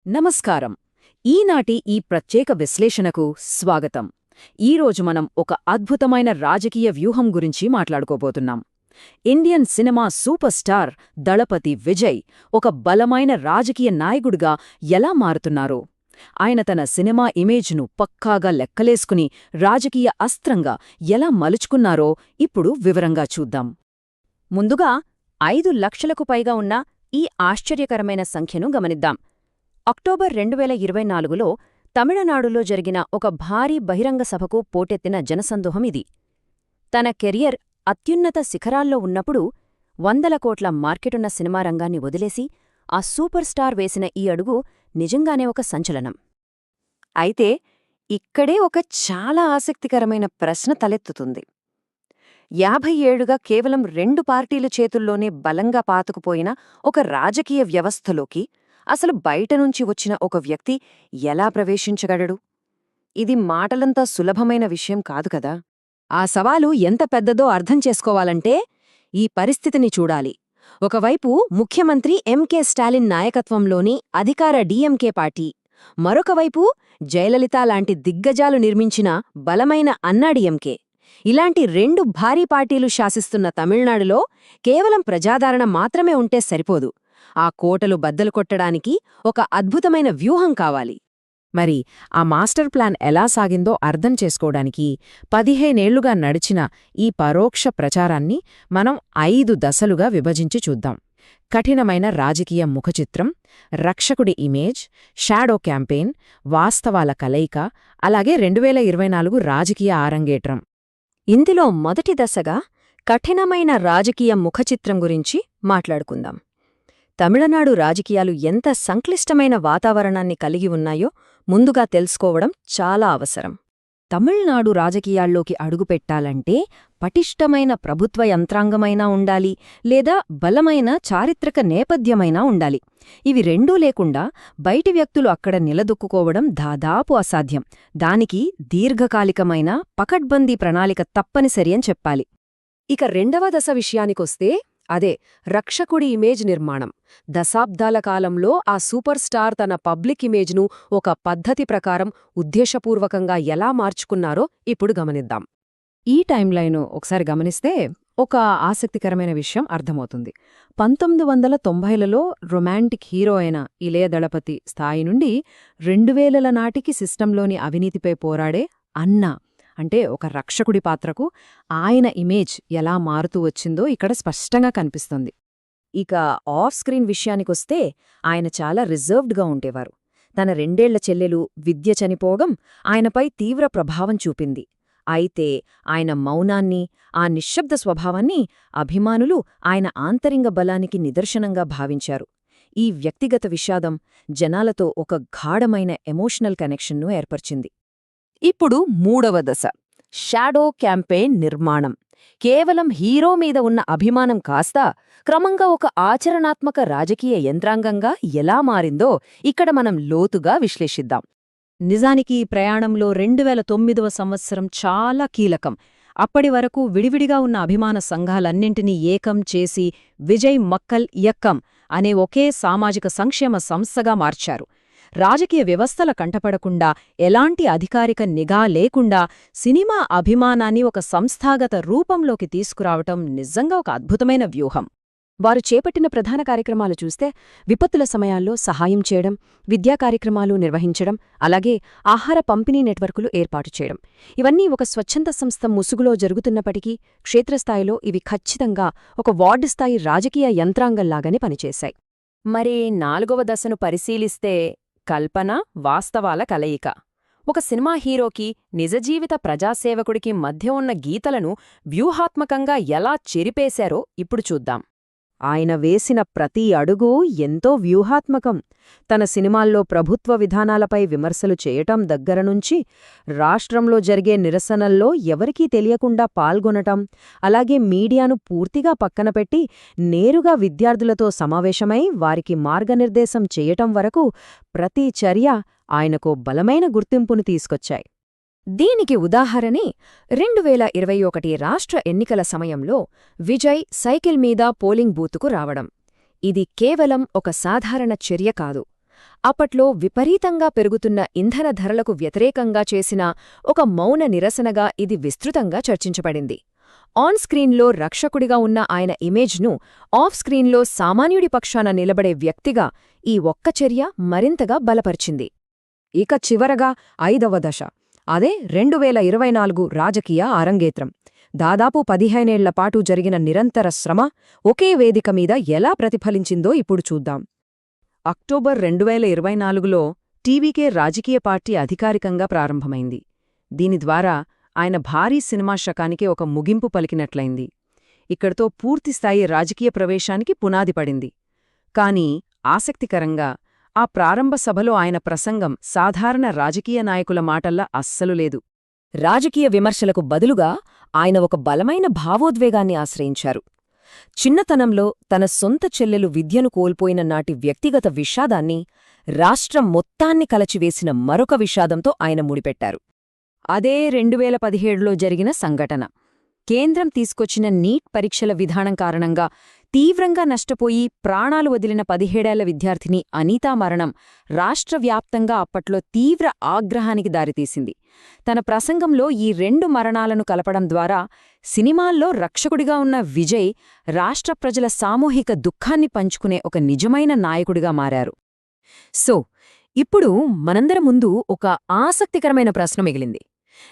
నమస్కారం. ఈనాటి ఈ ప్రత్యేక విశ్లేషణకు స్వాగతం. ఈరోజు మనం ఒక అద్భుతమైన రాజకీయ వ్యూహం గురించి మాట్లాడుకోబోతున్నాం. ఇండియన్ సినిమా సూపర్ స్టార్ దళపతి విజయ్ ఒక బలమైన రాజకీయ నాయకుడిగా ఎలా మారుతున్నారో, ఆయన తన సినిమా ఇమేజ్ను పక్కాగా లెక్కలేసుకుని రాజకీయ అస్త్రంగా ఎలా మలుచుకున్నారో ఇప్పుడు వివరంగా చూద్దాం. ముందుగా 5 లక్షలకు పైగా ఉన్న ఈ ఆశ్చర్యకరమైన సంఖ్యను గమనిద్దాం. అక్టోబర్ 2024లో తమిళనాడులో జరిగిన ఒక భారీ బహిరంగ సభకు పోటెత్తిన జనసందోహం ఇది. తన కెరియర్ అత్యున్నత శిఖరాల్లో ఉన్నప్పుడు 100 కోట్ల మార్కెటున్న సినిమా రంగాన్ని వదిలేసి ఆ సూపర్ స్టార్ వేసిన ఈ అడుగు నిజంగానే ఒక సంచలనం. అయితే ఇక్కడే ఒక చాలా ఆసక్తికరమైన ప్రశ్న తలెత్తుతుంది. 50 ఏళ్లుగా కేవలం 2 పార్టీల చేతుల్లోనే బలంగా పాతుకుపోయిన ఒక రాజకీయ వ్యవస్థలోకి అసలు బయటనుంచి వచ్చిన ఒక వ్యక్తి ఎలా ప్రవేశించగలడు? ఇది మాటలంతా సులభమైన విషయం కాదు కదా. ఆ సవాలు ఎంత పెద్దదో అర్థం చేసుకోవాలంటే ఈ పరిస్థితిని చూడాలి. ఒకవైపు ముఖ్యమంత్రి ఎంకే స్టాలిన్ నాయకత్వంలోని అధికార డీఎంకే పార్టీ, మరొకవైపు జయలలిత లాంటి దిగ్గజాలు నిర్మించిన బలమైన అన్నాడీఎంకే. ఇలాంటి 2 భారీ పార్టీలు శాసిస్తున్న తమిళనాడులో కేవలం ప్రజాదరణ మాత్రమే ఉంటే సరిపోదు. ఆ కోటలు బద్దలు కొట్టడానికి ఒక అద్భుతమైన వ్యూహం కావాలి. మరి ఆ మాస్టర్ ప్లాన్ ఎలా సాగిందో అర్థం చేసుకోవడానికి 15 ఏళ్లుగా నడిచిన ఈ పరోక్ష ప్రచారాన్ని మనం 5 దశలుగా విభజించి చూద్దాం. కఠినమైన రాజకీయ ముఖచిత్రం, రక్షకుడి ఇమేజ్, షాడో క్యాంపెయిన్, వాస్తవాల కలయిక, అలాగే 2024 రాజకీయ ఆరంగేట్రం. ఇందులో మొదటి దశగా కఠినమైన రాజకీయ ముఖచిత్రం గురించి మాట్లాడుకుందాం. తమిళనాడు రాజకీయాలు ఎంత సంక్లిష్టమైన వాతావరణాన్ని కలిగి ఉన్నాయో ముందుగా తెలుసుకోవడం చాలా అవసరం. తమిళనాడు రాజకీయాల్లోకి అడుగుపెట్టాలంటే పటిష్టమైన ప్రభుత్వ యంత్రాంగమైనా ఉండాలి, లేదా బలమైన చారిత్రక నేపథ్యమైనా ఉండాలి. ఇవి రెండూ లేకుండా బయటి వ్యక్తులు అక్కడ నిలదొక్కుకోవడం దాదాపు అసాధ్యం. దానికి దీర్ఘకాలికమైన పకడ్బందీ ప్రణాళిక తప్పనిసరి అని చెప్పాలి. ఇక రెండవ దశ విషయానికొస్తే అదే రక్షకుడి ఇమేజ్ నిర్మాణం. దశాబ్దాల కాలంలో ఆ సూపర్ స్టార్ తన పబ్లిక్ ఇమేజ్ను ఒక పద్ధతి ప్రకారం ఉద్దేశపూర్వకంగా ఎలా మార్చుకున్నారో ఇప్పుడు గమనిద్దాం. ఈ టైంలైను ఒకసారి గమనిస్తే ఒక ఆసక్తికరమైన విషయం అర్థమవుతుంది. 1990లలో రొమాంటిక్ హీరో అయిన ఇళయ దళపతి స్థాయి నుండి 2000ల నాటికి సిస్టంలోని అవినీతిపై పోరాడే అన్నా అంటే ఒక రక్షకుడి పాత్రకు ఆయన ఇమేజ్ ఎలా మారుతూ వచ్చిందో ఇక్కడ స్పష్టంగా కనిపిస్తుంది. ఇక ఆఫ్ స్క్రీన్ విషయానికొస్తే ఆయన చాలా రిజర్వ్డ్గా ఉండేవారు. తన 2 ఏళ్ల చెల్లెలు విద్య చనిపోవడం ఆయనపై తీవ్ర ప్రభావం చూపింది. అయితే ఆయన మౌనాన్ని, ఆ నిశ్శబ్ద స్వభావాన్ని అభిమానులు ఆయన ఆంతరింగ బలానికి నిదర్శనంగా భావించారు. ఈ వ్యక్తిగత విషాదం జనాలతో ఒక గాఢమైన ఎమోషనల్ కనెక్షన్ను ఏర్పర్చింది. ఇప్పుడు మూడవ దశ, షాడో క్యాంపెయిన్ నిర్మాణం. కేవలం హీరో మీద ఉన్న అభిమానం కాస్త క్రమంగా ఒక ఆచరణాత్మక రాజకీయ యంత్రాంగంగా ఎలా మారిందో ఇక్కడ మనం లోతుగా విశ్లేషిద్దాం. నిజానికి ఈ ప్రయాణంలో 2009వ సంవత్సరం చాలా కీలకం. అప్పటి వరకు విడివిడిగా ఉన్న అభిమాన సంఘాలన్నింటినీ ఏకం చేసి విజయ్ మక్కల్ ఇయక్కం అనే ఒకే సామాజిక సంక్షేమ సంస్థగా మార్చారు. రాజకీయ వ్యవస్థల కంటపడకుండా, ఎలాంటి అధికారిక నిఘా లేకుండా సినిమా అభిమానాన్ని ఒక సంస్థాగత రూపంలోకి తీసుకురావటం నిజంగా ఒక అద్భుతమైన వ్యూహం. వారు చేపట్టిన ప్రధాన కార్యక్రమాలు చూస్తే విపత్తుల సమయాల్లో సహాయం చేయడం, విద్యా కార్యక్రమాలు నిర్వహించడం, అలాగే ఆహార పంపిణీ నెట్వర్కులు ఏర్పాటు చేయడం. ఇవన్నీ ఒక స్వచ్ఛంద సంస్థ ముసుగులో జరుగుతున్నప్పటికీ క్షేత్రస్థాయిలో ఇవి ఖచ్చితంగా ఒక వార్డు స్థాయి రాజకీయ యంత్రాంగంలాగానే పనిచేశాయి. మరి 4వ దశను పరిశీలిస్తే కల్పన, వాస్తవాల కలయిక. ఒక సినిమా హీరోకి, నిజజీవిత ప్రజాసేవకుడికి మధ్య ఉన్న గీతలను వ్యూహాత్మకంగా ఎలా చెరిపేశారో ఇప్పుడు చూద్దాం. ఆయన వేసిన ప్రతి అడుగూ ఎంతో వ్యూహాత్మకం. తన సినిమాల్లో ప్రభుత్వ విధానాలపై విమర్శలు చేయటం దగ్గరనుంచి, రాష్ట్రంలో జరిగే నిరసనల్లో ఎవరికీ తెలియకుండా పాల్గొనటం, అలాగే మీడియాను పూర్తిగా పక్కనపెట్టి నేరుగా విద్యార్థులతో సమావేశమై వారికి మార్గనిర్దేశం చేయటం వరకు ప్రతి చర్య ఆయనకో బలమైన గుర్తింపును తీసుకొచ్చాయి. దీనికి ఉదాహరణే 2021 రాష్ట్ర ఎన్నికల సమయంలో విజయ్ సైకిల్ మీద పోలింగ్ బూతుకు రావడం. ఇది కేవలం ఒక సాధారణ చర్య కాదు. అప్పట్లో విపరీతంగా పెరుగుతున్న ఇంధన ధరలకు వ్యతిరేకంగా చేసిన ఒక మౌన నిరసనగా ఇది విస్తృతంగా చర్చించబడింది. ఆన్ స్క్రీన్లో రక్షకుడిగా ఉన్న ఆయన ఇమేజ్ను ఆఫ్ స్క్రీన్లో సామాన్యుడి పక్షాన నిలబడే వ్యక్తిగా ఈ ఒక్క చర్య మరింతగా బలపరిచింది. ఇక చివరగా 5వ దశ, అదే 2024 రాజకీయ అరంగేత్రం. దాదాపు 15 ఏళ్లపాటు జరిగిన నిరంతర శ్రమ ఒకే వేదిక మీద ఎలా ప్రతిఫలించిందో ఇప్పుడు చూద్దాం. అక్టోబర్ 2024లో టీవీకే రాజకీయ పార్టీ అధికారికంగా ప్రారంభమైంది. దీని ద్వారా ఆయన భారీ సినిమా శకానికి ఒక ముగింపు పలికినట్లయింది. ఇక్కడితో పూర్తిస్థాయి రాజకీయ ప్రవేశానికి పునాది పడింది. కానీ ఆసక్తికరంగా ఆ ప్రారంభ సభలో ఆయన ప్రసంగం సాధారణ రాజకీయ నాయకుల మాటల్లా అస్సలు లేదు. రాజకీయ విమర్శలకు బదులుగా ఆయన ఒక బలమైన భావోద్వేగాన్ని ఆశ్రయించారు. చిన్నతనంలో తన సొంత చెల్లెలు విద్యను కోల్పోయిన నాటి వ్యక్తిగత విషాదాన్ని, రాష్ట్రం మొత్తాన్ని కలచివేసిన మరొక విషాదంతో ఆయన ముడిపెట్టారు. అదే 2017లో జరిగిన సంఘటన. కేంద్రం తీసుకొచ్చిన నీట్ పరీక్షల విధానం కారణంగా తీవ్రంగా నష్టపోయి ప్రాణాలు వదిలిన 17ఏళ్ల విద్యార్థిని అనీతా మరణం రాష్ట్రవ్యాప్తంగా అప్పట్లో తీవ్ర ఆగ్రహానికి దారితీసింది. తన ప్రసంగంలో ఈ 2 మరణాలను కలపడం ద్వారా సినిమాల్లో రక్షకుడిగా ఉన్న విజయ్ రాష్ట్ర ప్రజల సామూహిక దుఃఖాన్ని పంచుకునే ఒక నిజమైన నాయకుడిగా మారారు. సో, ఇప్పుడు మనందరి ముందు ఒక ఆసక్తికరమైన ప్రశ్న మిగిలింది.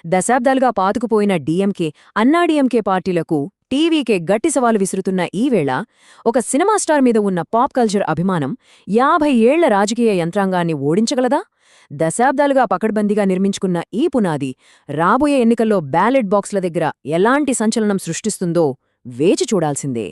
దశాబ్దాలుగా పాతుకుపోయిన డీఎంకే, అన్నాడీఎంకే పార్టీలకు టీవీకే గట్టి సవాలు విసురుతున్న ఈ వేళ ఒక సినిమా స్టార్ మీద ఉన్న పాప్ కల్చర్ అభిమానం 50 ఏళ్ల రాజకీయ యంత్రాంగాన్ని ఓడించగలదా? దశాబ్దాలుగా పకడ్బందీగా నిర్మించుకున్న ఈ పునాది రాబోయే ఎన్నికల్లో బ్యాలెట్ బాక్స్ల దగ్గర ఎలాంటి సంచలనం సృష్టిస్తుందో వేచి చూడాల్సిందే.